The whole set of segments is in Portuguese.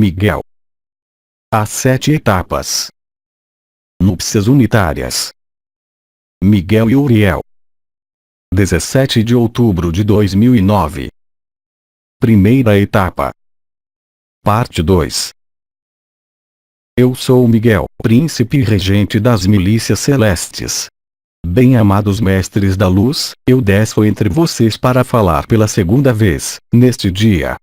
Miguel. As 7 etapas. Núpcias unitárias. Miguel e Uriel. 17 de outubro de 2009. Primeira etapa. Parte 2. Eu sou Miguel, príncipe e regente das milícias celestes. Bem-amados mestres da luz, eu desço entre vocês para falar pela segunda vez, neste dia.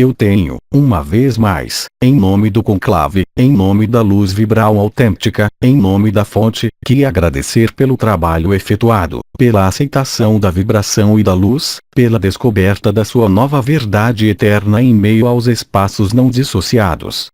Eu tenho, uma vez mais, em nome do conclave, em nome da luz vibral autêntica, em nome da fonte, que agradecer pelo trabalho efetuado, pela aceitação da vibração e da luz, pela descoberta da sua nova verdade eterna em meio aos espaços não dissociados.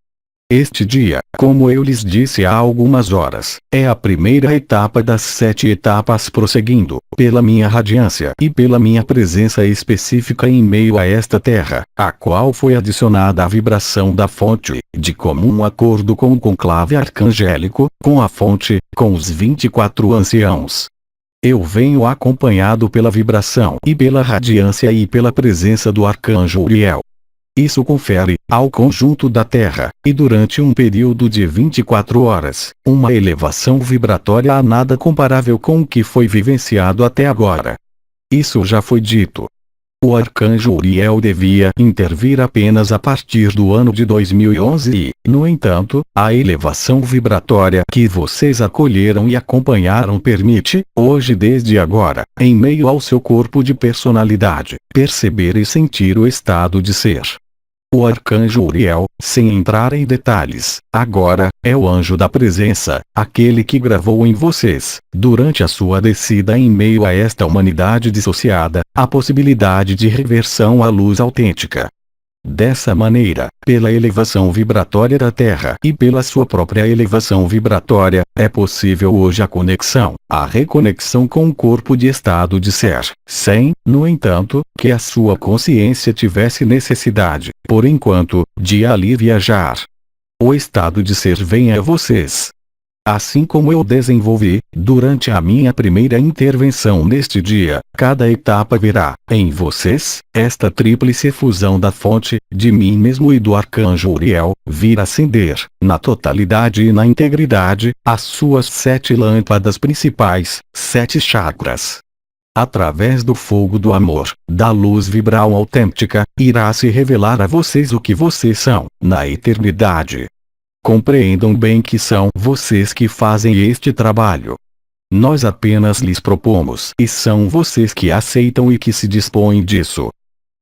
Este dia, como eu lhes disse há algumas horas, é a primeira etapa das 7 etapas prosseguindo, pela minha radiância e pela minha presença específica em meio a esta terra, a qual foi adicionada a vibração da fonte, de comum acordo com o conclave arcangélico, com a fonte, com os 24 anciãos. Eu venho acompanhado pela vibração e pela radiância e pela presença do arcanjo Uriel. Isso confere, ao conjunto da Terra, e durante um período de 24 horas, uma elevação vibratória a nada comparável com o que foi vivenciado até agora. Isso já foi dito. O arcanjo Uriel devia intervir apenas a partir do ano de 2011 e, no entanto, a elevação vibratória que vocês acolheram e acompanharam permite, hoje desde agora, em meio ao seu corpo de personalidade, perceber e sentir o estado de ser. O arcanjo Uriel, sem entrar em detalhes, agora, é o anjo da presença, aquele que gravou em vocês, durante a sua descida em meio a esta humanidade dissociada, a possibilidade de reversão à luz autêntica. Dessa maneira, pela elevação vibratória da Terra e pela sua própria elevação vibratória, é possível hoje a conexão, a reconexão com o corpo de estado de ser, sem, no entanto, que a sua consciência tivesse necessidade, por enquanto, de ali viajar. O estado de ser vem a vocês. Assim como eu desenvolvi, durante a minha primeira intervenção neste dia, cada etapa verá, em vocês, esta tríplice fusão da fonte, de mim mesmo e do arcanjo Uriel, vir acender, na totalidade e na integridade, as suas 7 lâmpadas principais, 7 chakras. Através do fogo do amor, da luz vibral autêntica, irá se revelar a vocês o que vocês são, na eternidade. Compreendam bem que são vocês que fazem este trabalho. Nós apenas lhes propomos e são vocês que aceitam e que se dispõem disso.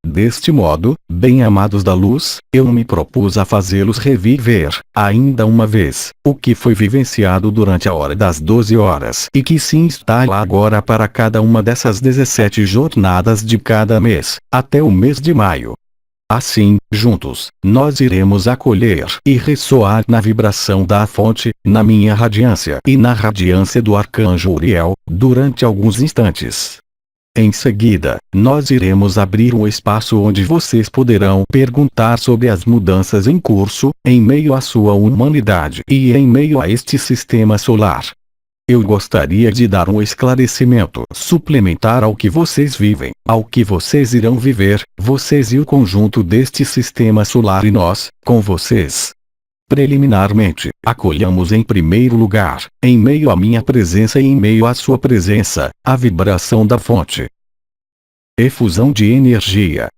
Deste modo, bem-amados da luz, eu me propus a fazê-los reviver, ainda uma vez, o que foi vivenciado durante a hora das 12 horas e que se instala agora para cada uma dessas 17 jornadas de cada mês, até o mês de maio. Assim, juntos, nós iremos acolher e ressoar na vibração da fonte, na minha radiância e na radiância do arcanjo Uriel, durante alguns instantes. Em seguida, nós iremos abrir um espaço onde vocês poderão perguntar sobre as mudanças em curso, em meio à sua humanidade e em meio a este sistema solar. Eu gostaria de dar um esclarecimento suplementar ao que vocês vivem, ao que vocês irão viver, vocês e o conjunto deste sistema solar e nós, com vocês. Preliminarmente, acolhamos em primeiro lugar, em meio à minha presença e em meio à sua presença, a vibração da fonte. Efusão de energia.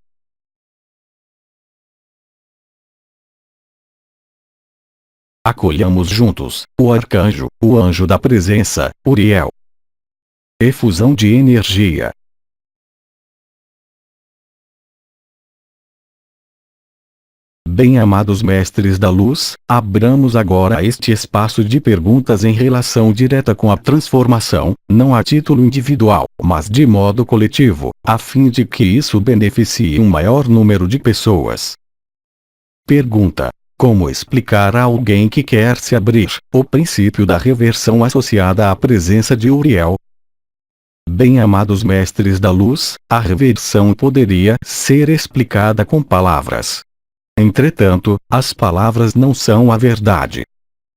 Acolhamos juntos, o arcanjo, o anjo da presença, Uriel. Efusão de energia. Bem-amados mestres da luz, abramos agora este espaço de perguntas em relação direta com a transformação, não a título individual, mas de modo coletivo, a fim de que isso beneficie um maior número de pessoas. Pergunta: como explicar a alguém que quer se abrir, o princípio da reversão associada à presença de Uriel? Bem-amados mestres da luz, a reversão poderia ser explicada com palavras. Entretanto, as palavras não são a verdade.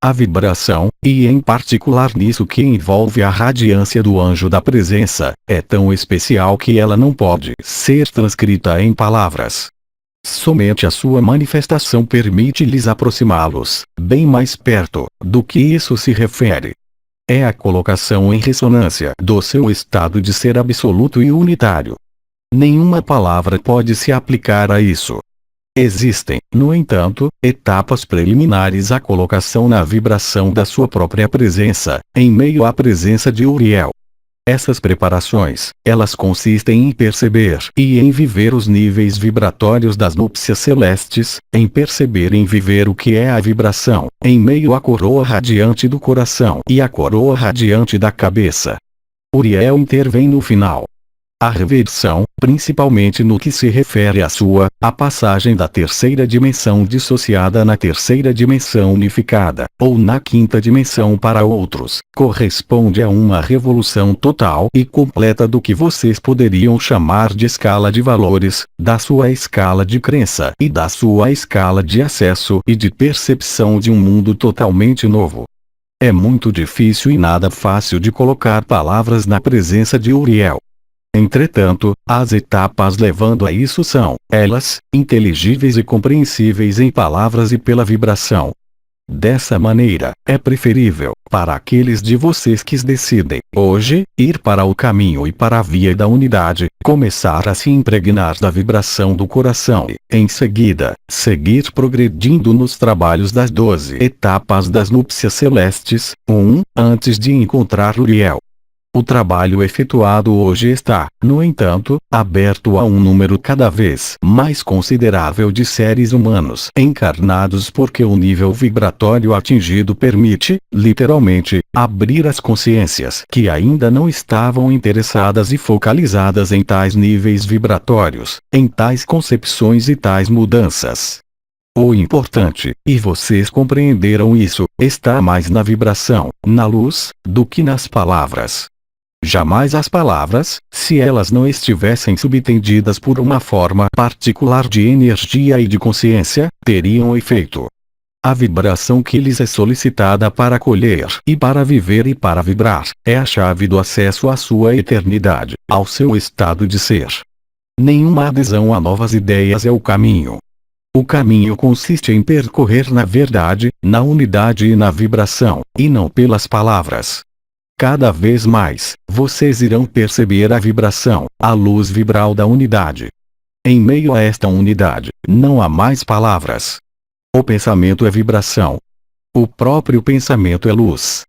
A vibração, e em particular nisso que envolve a radiância do anjo da presença, é tão especial que ela não pode ser transcrita em palavras. Somente a sua manifestação permite-lhes aproximá-los, bem mais perto, do que isso se refere. É a colocação em ressonância do seu estado de ser absoluto e unitário. Nenhuma palavra pode se aplicar a isso. Existem, no entanto, etapas preliminares à colocação na vibração da sua própria presença, em meio à presença de Uriel. Essas preparações, elas consistem em perceber e em viver os níveis vibratórios das núpcias celestes, em perceber e em viver o que é a vibração, em meio à coroa radiante do coração e à coroa radiante da cabeça. Uriel intervém no final. A reversão, principalmente no que se refere à passagem da terceira dimensão dissociada na terceira dimensão unificada, ou na quinta dimensão para outros, corresponde a uma revolução total e completa do que vocês poderiam chamar de escala de valores, da sua escala de crença e da sua escala de acesso e de percepção de um mundo totalmente novo. É muito difícil e nada fácil de colocar palavras na presença de Uriel. Entretanto, as etapas levando a isso são, elas, inteligíveis e compreensíveis em palavras e pela vibração. Dessa maneira, é preferível, para aqueles de vocês que decidem, hoje, ir para o caminho e para a via da unidade, começar a se impregnar da vibração do coração e, em seguida, seguir progredindo nos trabalhos das 12 etapas das núpcias celestes, antes de encontrar Uriel. O trabalho efetuado hoje está, no entanto, aberto a um número cada vez mais considerável de seres humanos encarnados porque o nível vibratório atingido permite, literalmente, abrir as consciências que ainda não estavam interessadas e focalizadas em tais níveis vibratórios, em tais concepções e tais mudanças. O importante, e vocês compreenderam isso, está mais na vibração, na luz, do que nas palavras. Jamais as palavras, se elas não estivessem subtendidas por uma forma particular de energia e de consciência, teriam efeito. A vibração que lhes é solicitada para acolher e para viver e para vibrar, é a chave do acesso à sua eternidade, ao seu estado de ser. Nenhuma adesão a novas ideias é o caminho. O caminho consiste em percorrer na verdade, na unidade e na vibração, e não pelas palavras. Cada vez mais, vocês irão perceber a vibração, a luz vibral da unidade. Em meio a esta unidade, não há mais palavras. O pensamento é vibração. O próprio pensamento é luz.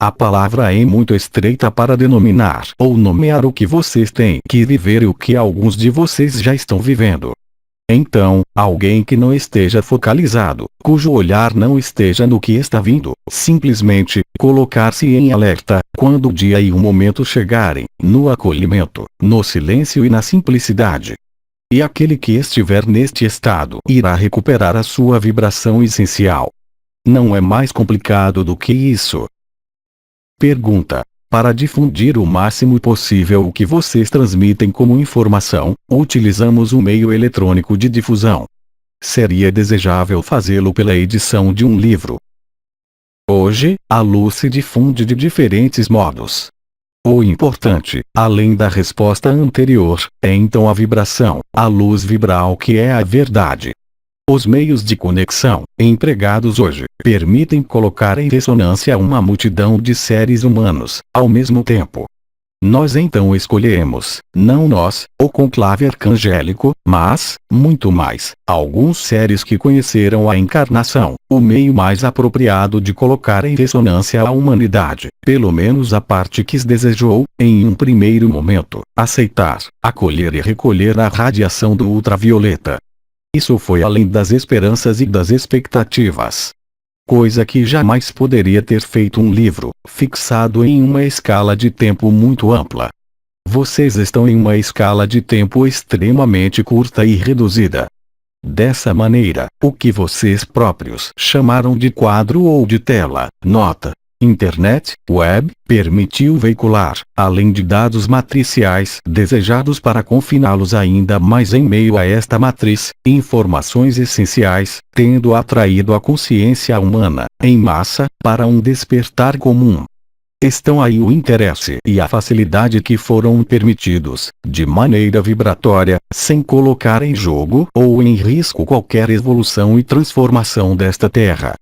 A palavra é muito estreita para denominar ou nomear o que vocês têm que viver e o que alguns de vocês já estão vivendo. Então, alguém que não esteja focalizado, cujo olhar não esteja no que está vindo, simplesmente, colocar-se em alerta, quando o dia e o momento chegarem, no acolhimento, no silêncio e na simplicidade. E aquele que estiver neste estado irá recuperar a sua vibração essencial. Não é mais complicado do que isso. Pergunta. Para difundir o máximo possível o que vocês transmitem como informação, utilizamos um meio eletrônico de difusão. Seria desejável fazê-lo pela edição de um livro. Hoje, a luz se difunde de diferentes modos. O importante, além da resposta anterior, é então a vibração, a luz vibral que é a verdade. Os meios de conexão, empregados hoje, permitem colocar em ressonância uma multidão de seres humanos, ao mesmo tempo. Nós então escolhemos, não nós, o conclave arcangélico, mas, muito mais, alguns seres que conheceram a encarnação, o meio mais apropriado de colocar em ressonância a humanidade, pelo menos a parte que desejou, em um primeiro momento, aceitar, acolher e recolher a radiação do ultravioleta. Isso foi além das esperanças e das expectativas. Coisa que jamais poderia ter feito um livro, fixado em uma escala de tempo muito ampla. Vocês estão em uma escala de tempo extremamente curta e reduzida. Dessa maneira, o que vocês próprios chamaram de quadro ou de tela, nota, internet, web, permitiu veicular, além de dados matriciais desejados para confiná-los ainda mais em meio a esta matriz, informações essenciais, tendo atraído a consciência humana, em massa, para um despertar comum. Estão aí o interesse e a facilidade que foram permitidos, de maneira vibratória, sem colocar em jogo ou em risco qualquer evolução e transformação desta Terra.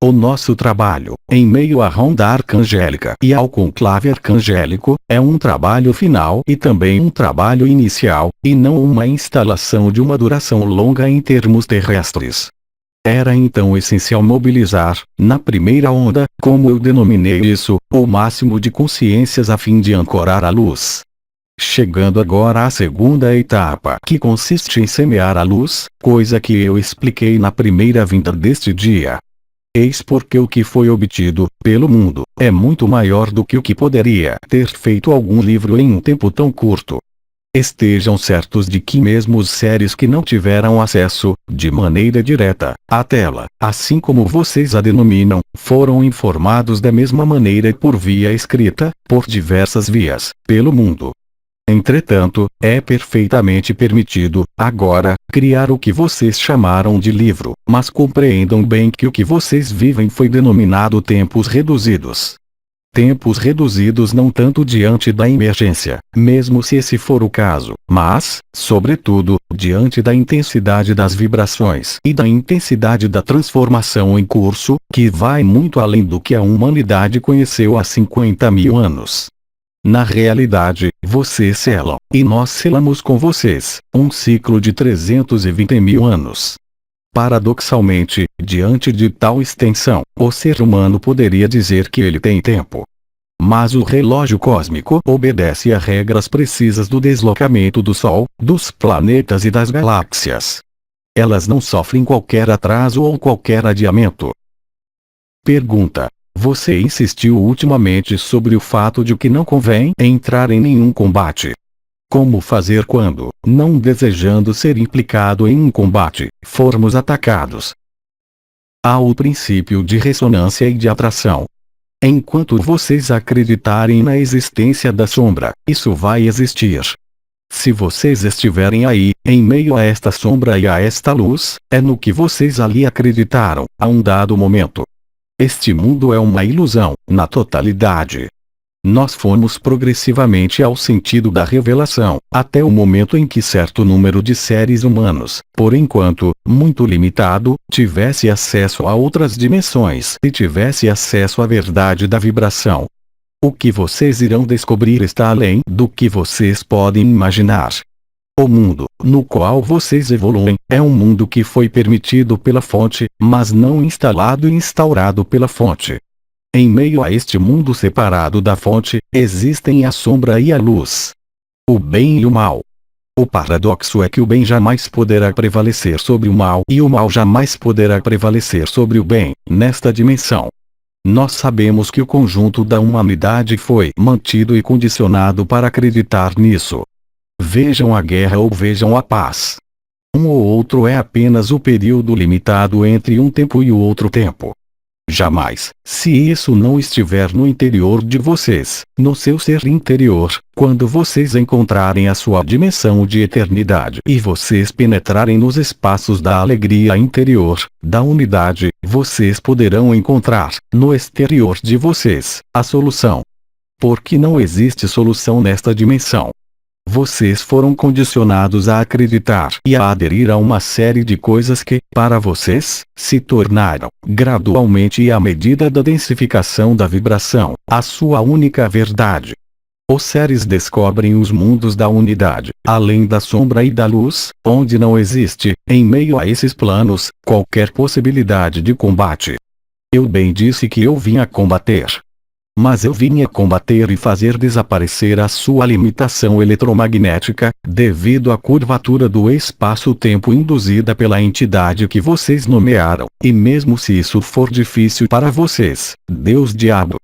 O nosso trabalho, em meio à ronda arcangélica e ao conclave arcangélico, é um trabalho final e também um trabalho inicial, e não uma instalação de uma duração longa em termos terrestres. Era então essencial mobilizar, na primeira onda, como eu denominei isso, o máximo de consciências a fim de ancorar a luz. Chegando agora à segunda etapa, que consiste em semear a luz, coisa que eu expliquei na primeira vinda deste dia. Eis porque o que foi obtido, pelo mundo, é muito maior do que o que poderia ter feito algum livro em um tempo tão curto. Estejam certos de que mesmo os seres que não tiveram acesso, de maneira direta, à tela, assim como vocês a denominam, foram informados da mesma maneira por via escrita, por diversas vias, pelo mundo. Entretanto, é perfeitamente permitido, agora, criar o que vocês chamaram de livro, mas compreendam bem que o que vocês vivem foi denominado tempos reduzidos. Tempos reduzidos não tanto diante da emergência, mesmo se esse for o caso, mas, sobretudo, diante da intensidade das vibrações e da intensidade da transformação em curso, que vai muito além do que a humanidade conheceu há 50.000 anos. Na realidade, vocês selam, e nós selamos com vocês, um ciclo de 320.000 anos. Paradoxalmente, diante de tal extensão, o ser humano poderia dizer que ele tem tempo. Mas o relógio cósmico obedece a regras precisas do deslocamento do Sol, dos planetas e das galáxias. Elas não sofrem qualquer atraso ou qualquer adiamento. Pergunta: você insistiu ultimamente sobre o fato de que não convém entrar em nenhum combate. Como fazer quando, não desejando ser implicado em um combate, formos atacados? Há o princípio de ressonância e de atração. Enquanto vocês acreditarem na existência da sombra, isso vai existir. Se vocês estiverem aí, em meio a esta sombra e a esta luz, é no que vocês ali acreditaram, a um dado momento. Este mundo é uma ilusão, na totalidade. Nós fomos progressivamente ao sentido da revelação, até o momento em que certo número de seres humanos, por enquanto, muito limitado, tivesse acesso a outras dimensões e tivesse acesso à verdade da vibração. O que vocês irão descobrir está além do que vocês podem imaginar. O mundo, no qual vocês evoluem, é um mundo que foi permitido pela fonte, mas não instalado e instaurado pela fonte. Em meio a este mundo separado da fonte, existem a sombra e a luz. O bem e o mal. O paradoxo é que o bem jamais poderá prevalecer sobre o mal e o mal jamais poderá prevalecer sobre o bem, nesta dimensão. Nós sabemos que o conjunto da humanidade foi mantido e condicionado para acreditar nisso. Vejam a guerra ou vejam a paz. Um ou outro é apenas o período limitado entre um tempo e o outro tempo. Jamais, se isso não estiver no interior de vocês, no seu ser interior, quando vocês encontrarem a sua dimensão de eternidade e vocês penetrarem nos espaços da alegria interior, da unidade, vocês poderão encontrar, no exterior de vocês, a solução. Porque não existe solução nesta dimensão. Vocês foram condicionados a acreditar e a aderir a uma série de coisas que, para vocês, se tornaram, gradualmente e à medida da densificação da vibração, a sua única verdade. Os seres descobrem os mundos da unidade, além da sombra e da luz, onde não existe, em meio a esses planos, qualquer possibilidade de combate. Eu bem disse que eu vim a combater. Mas eu vim a combater e fazer desaparecer a sua limitação eletromagnética, devido à curvatura do espaço-tempo induzida pela entidade que vocês nomearam, e mesmo se isso for difícil para vocês, Deus-diabo.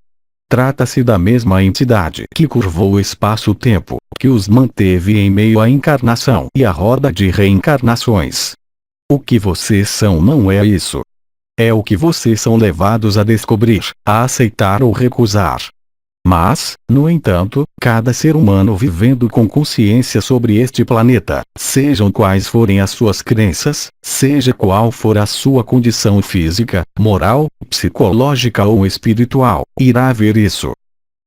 Trata-se da mesma entidade que curvou o espaço-tempo, que os manteve em meio à encarnação e à roda de reencarnações. O que vocês são não é isso. É o que vocês são levados a descobrir, a aceitar ou recusar. Mas, no entanto, cada ser humano vivendo com consciência sobre este planeta, sejam quais forem as suas crenças, seja qual for a sua condição física, moral, psicológica ou espiritual, irá ver isso.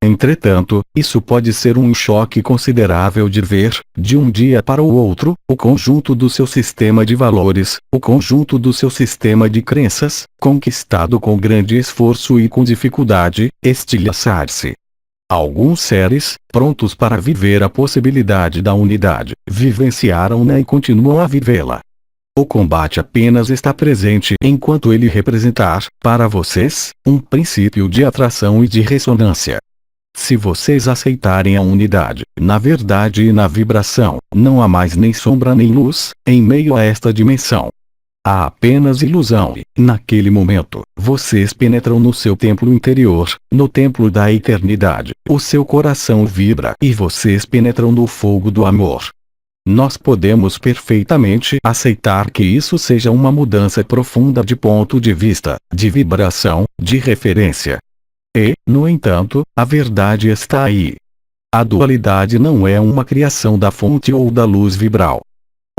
Entretanto, isso pode ser um choque considerável de ver, de um dia para o outro, o conjunto do seu sistema de valores, o conjunto do seu sistema de crenças, conquistado com grande esforço e com dificuldade, estilhaçar-se. Alguns seres, prontos para viver a possibilidade da unidade, vivenciaram-na e continuam a vivê-la. O combate apenas está presente enquanto ele representar, para vocês, um princípio de atração e de ressonância. Se vocês aceitarem a unidade, na verdade e na vibração, não há mais nem sombra nem luz, em meio a esta dimensão. Há apenas ilusão e, naquele momento, vocês penetram no seu templo interior, no templo da eternidade, o seu coração vibra e vocês penetram no fogo do amor. Nós podemos perfeitamente aceitar que isso seja uma mudança profunda de ponto de vista, de vibração, de referência. E, no entanto, a verdade está aí. A dualidade não é uma criação da fonte ou da luz vibral.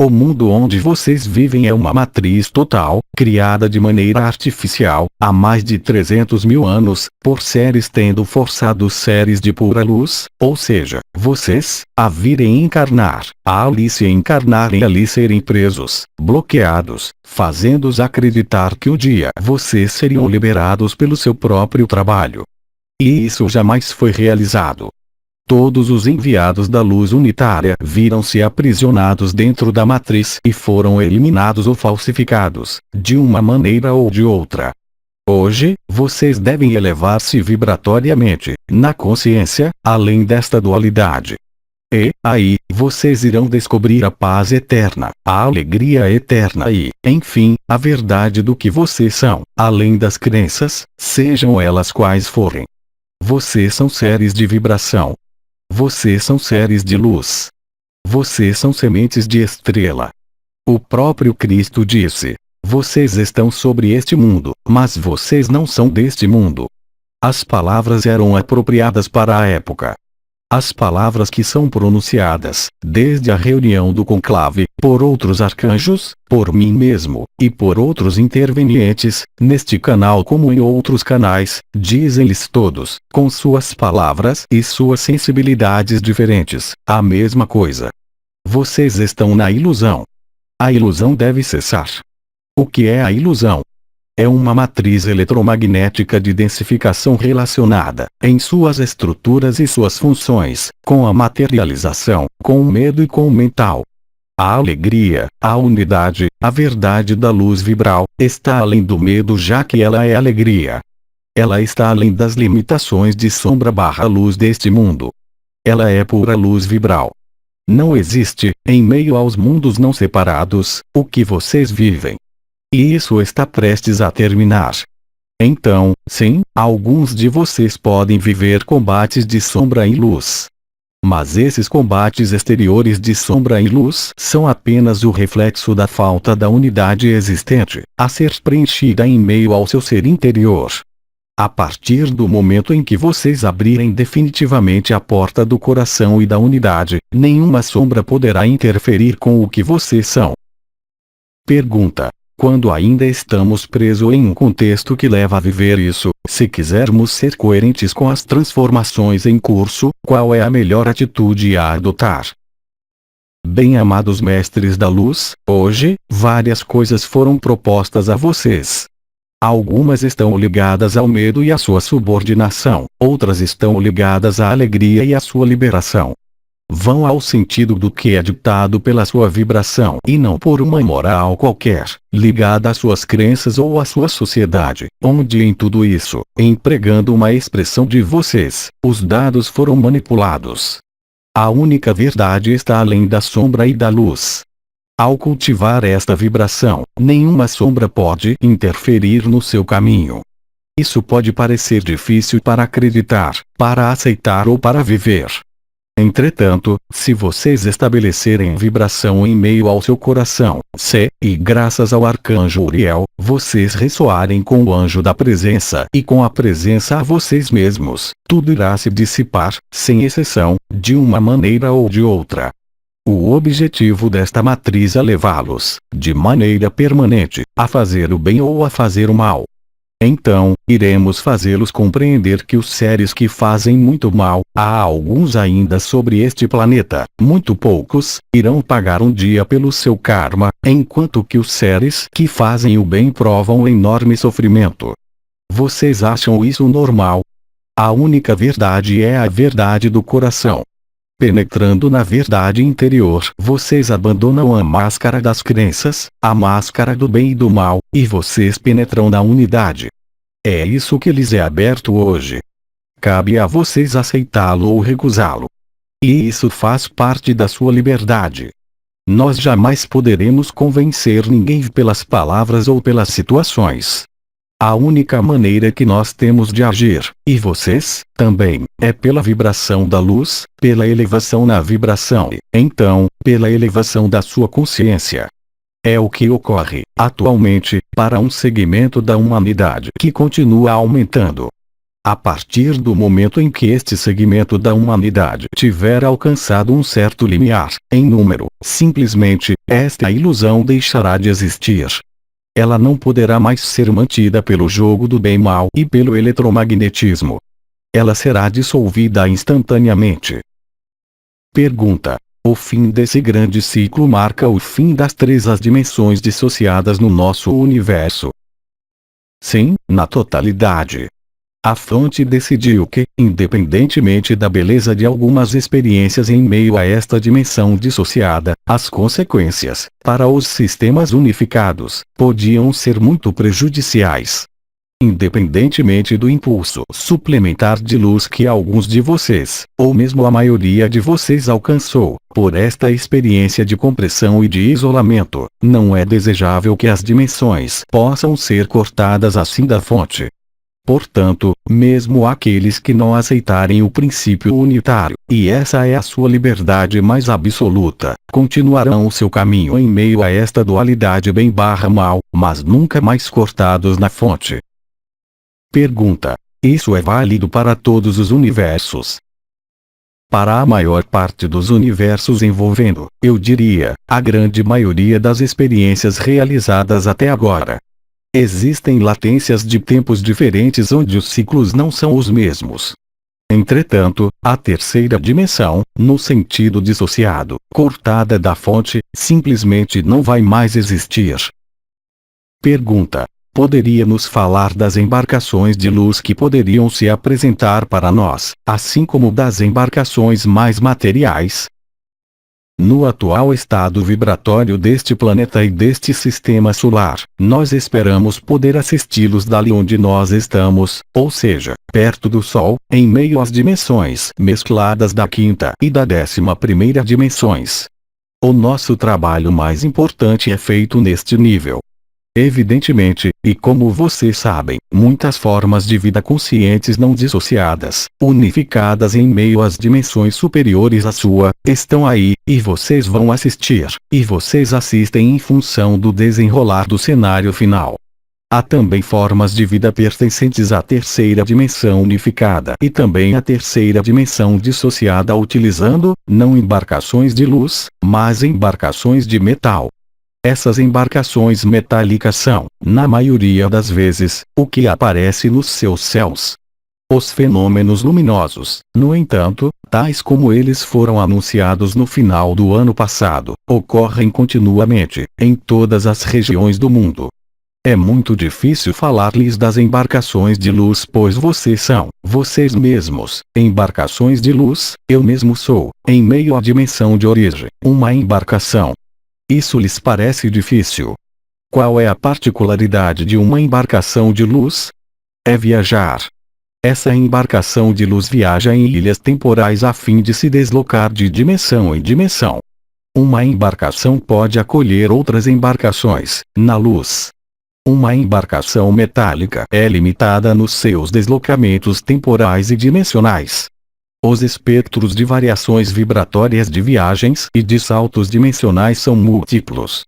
O mundo onde vocês vivem é uma matriz total, criada de maneira artificial, há mais de 300 mil anos, por seres tendo forçado seres de pura luz, ou seja, vocês, a virem encarnar, a ali se encarnarem ali serem presos, bloqueados, fazendo-os acreditar que um dia vocês seriam liberados pelo seu próprio trabalho. E isso jamais foi realizado. Todos os enviados da luz unitária viram-se aprisionados dentro da matriz e foram eliminados ou falsificados, de uma maneira ou de outra. Hoje, vocês devem elevar-se vibratoriamente, na consciência, além desta dualidade. E, aí, vocês irão descobrir a paz eterna, a alegria eterna e, enfim, a verdade do que vocês são, além das crenças, sejam elas quais forem. Vocês são seres de vibração. Vocês são seres de luz. Vocês são sementes de estrela. O próprio Cristo disse: vocês estão sobre este mundo, mas vocês não são deste mundo. As palavras eram apropriadas para a época. As palavras que são pronunciadas, desde a reunião do conclave, por outros arcanjos, por mim mesmo, e por outros intervenientes, neste canal como em outros canais, dizem-lhes todos, com suas palavras e suas sensibilidades diferentes, a mesma coisa. Vocês estão na ilusão. A ilusão deve cessar. O que é a ilusão? É uma matriz eletromagnética de densificação relacionada, em suas estruturas e suas funções, com a materialização, com o medo e com o mental. A alegria, a unidade, a verdade da luz vibral, está além do medo já que ela é alegria. Ela está além das limitações de sombra/luz deste mundo. Ela é pura luz vibral. Não existe, em meio aos mundos não separados, o que vocês vivem. E isso está prestes a terminar. Então, sim, alguns de vocês podem viver combates de sombra e luz. Mas esses combates exteriores de sombra e luz são apenas o reflexo da falta da unidade existente, a ser preenchida em meio ao seu ser interior. A partir do momento em que vocês abrirem definitivamente a porta do coração e da unidade, nenhuma sombra poderá interferir com o que vocês são. Pergunta: quando ainda estamos presos em um contexto que leva a viver isso, se quisermos ser coerentes com as transformações em curso, qual é a melhor atitude a adotar? Bem-amados mestres da luz, hoje, várias coisas foram propostas a vocês. Algumas estão ligadas ao medo e à sua subordinação, outras estão ligadas à alegria e à sua liberação. Vão ao sentido do que é ditado pela sua vibração e não por uma moral qualquer, ligada às suas crenças ou à sua sociedade, onde em tudo isso, empregando uma expressão de vocês, os dados foram manipulados. A única verdade está além da sombra e da luz. Ao cultivar esta vibração, nenhuma sombra pode interferir no seu caminho. Isso pode parecer difícil para acreditar, para aceitar ou para viver. Entretanto, se vocês estabelecerem vibração em meio ao seu coração, e graças ao arcanjo Uriel, vocês ressoarem com o anjo da presença e com a presença a vocês mesmos, tudo irá se dissipar, sem exceção, de uma maneira ou de outra. O objetivo desta matriz é levá-los, de maneira permanente, a fazer o bem ou a fazer o mal. Então, iremos fazê-los compreender que os seres que fazem muito mal, há alguns ainda sobre este planeta, muito poucos, irão pagar um dia pelo seu karma, enquanto que os seres que fazem o bem provam enorme sofrimento. Vocês acham isso normal? A única verdade é a verdade do coração. Penetrando na verdade interior, vocês abandonam a máscara das crenças, a máscara do bem e do mal, e vocês penetram na unidade. É isso que lhes é aberto hoje. Cabe a vocês aceitá-lo ou recusá-lo. E isso faz parte da sua liberdade. Nós jamais poderemos convencer ninguém pelas palavras ou pelas situações. A única maneira que nós temos de agir, e vocês, também, é pela vibração da luz, pela elevação na vibração e, então, pela elevação da sua consciência. É o que ocorre, atualmente, para um segmento da humanidade que continua aumentando. A partir do momento em que este segmento da humanidade tiver alcançado um certo limiar, em número, simplesmente, esta ilusão deixará de existir. Ela não poderá mais ser mantida pelo jogo do bem-mal e pelo eletromagnetismo. Ela será dissolvida instantaneamente. Pergunta: o fim desse grande ciclo marca o fim das três as dimensões dissociadas no nosso universo? Sim, na totalidade. A fonte decidiu que, independentemente da beleza de algumas experiências em meio a esta dimensão dissociada, as consequências, para os sistemas unificados, podiam ser muito prejudiciais. Independentemente do impulso suplementar de luz que alguns de vocês, ou mesmo a maioria de vocês alcançou, por esta experiência de compressão e de isolamento, não é desejável que as dimensões possam ser cortadas assim da fonte. Portanto, mesmo aqueles que não aceitarem o princípio unitário, e essa é a sua liberdade mais absoluta, continuarão o seu caminho em meio a esta dualidade bem/mal, mas nunca mais cortados na fonte. Pergunta: isso é válido para todos os universos? Para a maior parte dos universos envolvendo, eu diria, a grande maioria das experiências realizadas até agora. Existem latências de tempos diferentes onde os ciclos não são os mesmos. Entretanto, a terceira dimensão, no sentido dissociado, cortada da fonte, simplesmente não vai mais existir. Pergunta: poderia nos falar das embarcações de luz que poderiam se apresentar para nós, assim como das embarcações mais materiais? No atual estado vibratório deste planeta e deste sistema solar, nós esperamos poder assisti-los dali onde nós estamos, ou seja, perto do Sol, em meio às dimensões mescladas da quinta e da 11ª dimensões. O nosso trabalho mais importante é feito neste nível. Evidentemente, e como vocês sabem, muitas formas de vida conscientes não dissociadas, unificadas em meio às dimensões superiores à sua, estão aí, e vocês vão assistir, e vocês assistem em função do desenrolar do cenário final. Há também formas de vida pertencentes à terceira dimensão unificada e também à terceira dimensão dissociada utilizando, não embarcações de luz, mas embarcações de metal. Essas embarcações metálicas são, na maioria das vezes, o que aparece nos seus céus. Os fenômenos luminosos, no entanto, tais como eles foram anunciados no final do ano passado, ocorrem continuamente, em todas as regiões do mundo. É muito difícil falar-lhes das embarcações de luz pois vocês são, vocês mesmos, embarcações de luz, eu mesmo sou, em meio à dimensão de origem, uma embarcação. Isso lhes parece difícil? Qual é a particularidade de uma embarcação de luz? É viajar. Essa embarcação de luz viaja em ilhas temporais a fim de se deslocar de dimensão em dimensão. Uma embarcação pode acolher outras embarcações, na luz. Uma embarcação metálica é limitada nos seus deslocamentos temporais e dimensionais. Os espectros de variações vibratórias de viagens e de saltos dimensionais são múltiplos.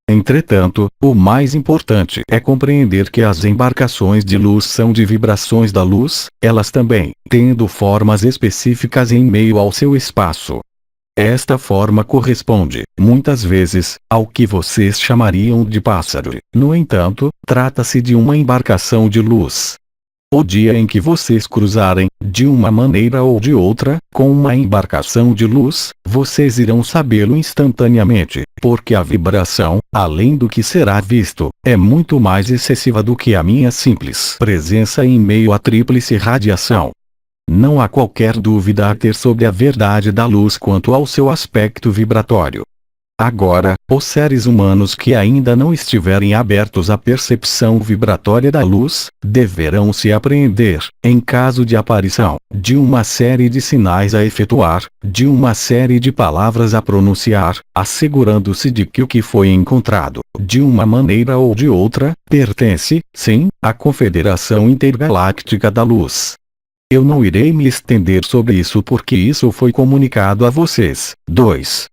Entretanto, o mais importante é compreender que as embarcações de luz são de vibrações da luz, elas também, tendo formas específicas em meio ao seu espaço. Esta forma corresponde, muitas vezes, ao que vocês chamariam de pássaro. No entanto, trata-se de uma embarcação de luz. O dia em que vocês cruzarem, de uma maneira ou de outra, com uma embarcação de luz, vocês irão sabê-lo instantaneamente, porque a vibração, além do que será visto, é muito mais excessiva do que a minha simples presença em meio à tríplice radiação. Não há qualquer dúvida a ter sobre a verdade da luz quanto ao seu aspecto vibratório. Agora, os seres humanos que ainda não estiverem abertos à percepção vibratória da luz, deverão se apreender, em caso de aparição, de uma série de sinais a efetuar, de uma série de palavras a pronunciar, assegurando-se de que o que foi encontrado, de uma maneira ou de outra, pertence, sim, à Confederação Intergaláctica da Luz. Eu não irei me estender sobre isso porque isso foi comunicado a vocês. 2.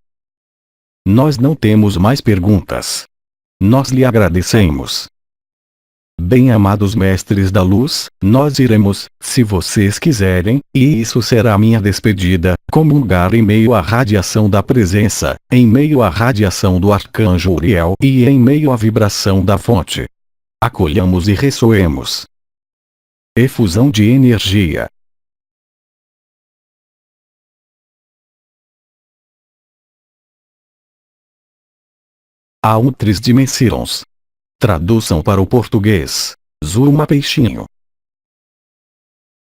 Nós não temos mais perguntas. Nós lhe agradecemos. Bem-amados mestres da luz, nós iremos, se vocês quiserem, e isso será minha despedida, comungar em meio à radiação da presença, em meio à radiação do arcanjo Uriel e em meio à vibração da fonte. Acolhamos e ressoemos. Efusão de energia. Autris Dimensirons. Tradução para o português. Zulma Peixinho.